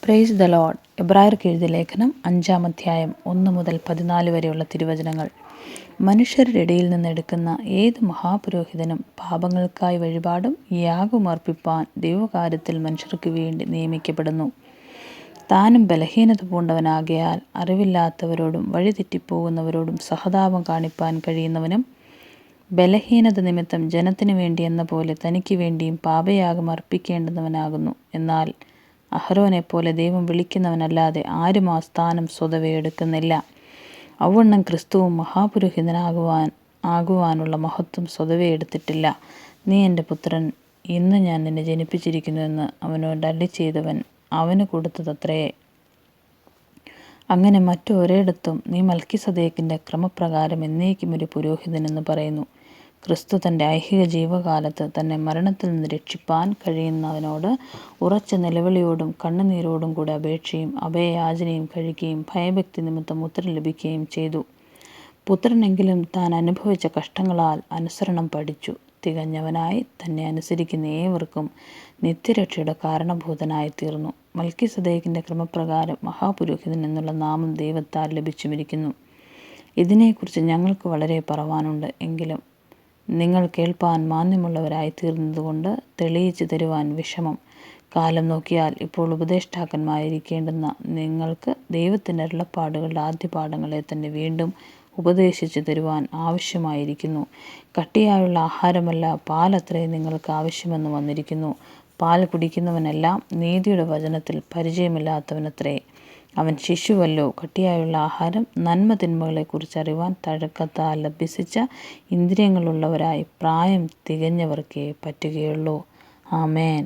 Praise the Lord. എബ്രായർക്ക് എഴുതിയ ലേഖനം 5-ാം അധ്യായം 1 മുതൽ 14 വരെയുള്ള തിരുവചനങ്ങൾ. മനുഷ്യരുടെ ഇടയിൽ നിന്നെടുക്കുന്ന ഏത് മഹാപുരോഹിതനും പാപങ്ങൾക്കായി വഴിപാടും യാഗവും അർപ്പിപ്പാൻ ദൈവകാര്യത്തിൽ മനുഷ്യർക്ക് വേണ്ടി നിയമിക്കപ്പെടുന്നു. താനും ബലഹീനത പൂണ്ടവനാകയാൽ അറിവില്ലാത്തവരോടും വഴിതെറ്റിപ്പോകുന്നവരോടും സഹതാപം കാണിപ്പാൻ കഴിയുന്നവനും, ബലഹീനത നിമിത്തം ജനത്തിനു വേണ്ടി എന്ന പോലെ തനിക്ക് വേണ്ടിയും പാപയാഗം അർപ്പിക്കേണ്ടുന്നവനാകുന്നു. എന്നാൽ അഹരോനെപ്പോലെ ദൈവം വിളിക്കുന്നവനല്ലാതെ ആരും ആ സ്ഥാനം സ്വതവേ എടുക്കുന്നില്ല. അവണ്ണം ക്രിസ്തുവും ആകുവാനുള്ള മഹത്വം സ്വതവേ എടുത്തിട്ടില്ല. നീ എൻ്റെ പുത്രൻ, ഇന്ന് ഞാൻ നിന്നെ ജനിപ്പിച്ചിരിക്കുന്നു എന്ന് അവനോട് അരുളിച്ചെയ്തവൻ അവന് കൊടുത്തതത്രേ. അങ്ങനെ മറ്റൊരിടത്തും നീ മൽക്കീസദേക്കിൻ്റെ ക്രമപ്രകാരം എന്നേക്കും ഒരു പുരോഹിതനെന്ന് പറയുന്നു. ക്രിസ്തു തൻ്റെ ഐഹിക ജീവകാലത്ത് തന്നെ മരണത്തിൽ നിന്ന് രക്ഷിപ്പാൻ കഴിയുന്നവനോട് ഉറച്ച നിലവിളിയോടും കണ്ണുനീരോടും കൂടെ അപേക്ഷയും അഭയയാചനയും കഴിക്കുകയും ഭയഭക്തി നിമിത്തം ഉത്തരം ലഭിക്കുകയും ചെയ്തു. പുത്രനെങ്കിലും താൻ അനുഭവിച്ച കഷ്ടങ്ങളാൽ അനുസരണം പഠിച്ചു തികഞ്ഞവനായി തന്നെ അനുസരിക്കുന്ന ഏവർക്കും നിത്യരക്ഷയുടെ കാരണഭൂതനായി തീർന്നു. മൽക്കീസദേക്കിൻ്റെ ക്രമപ്രകാരം മഹാപുരോഹിതൻ എന്നുള്ള നാമം ദൈവത്താൽ ലഭിച്ചുമിരിക്കുന്നു. ഇതിനെക്കുറിച്ച് ഞങ്ങൾക്ക് വളരെ പറവാനുണ്ട്. എങ്കിലും നിങ്ങൾ കേൾപ്പാൻ മാന്യമുള്ളവരായി തീർന്നതുകൊണ്ട് തെളിയിച്ചു തരുവാൻ വിഷമം. കാലം നോക്കിയാൽ ഇപ്പോൾ ഉപദേഷ്ടാക്കന്മാരിക്കേണ്ടുന്ന നിങ്ങൾക്ക് ദൈവത്തിൻ്റെ അരുളപ്പാടുകളുടെ ആദ്യപാഠങ്ങളെ തന്നെ വീണ്ടും ഉപദേശിച്ചു തരുവാൻ ആവശ്യമായിരിക്കുന്നു. കട്ടിയായുള്ള ആഹാരമല്ല, പാലത്രേ നിങ്ങൾക്ക് ആവശ്യമെന്ന് വന്നിരിക്കുന്നു. പാൽ കുടിക്കുന്നവനെല്ലാം നീതിയുടെ വചനത്തിൽ പരിചയമില്ലാത്തവനത്രേ. അവൻ ശിശുവല്ലോ. കട്ടിയായുള്ള ആഹാരം നന്മ തിന്മകളെക്കുറിച്ച് അറിവാൻ തഴക്കത്താൽ അഭ്യസിച്ച ഇന്ദ്രിയങ്ങളുള്ളവരായി പ്രായം തികഞ്ഞവർക്കേ പറ്റുകയുള്ളൂ. ആമേൻ.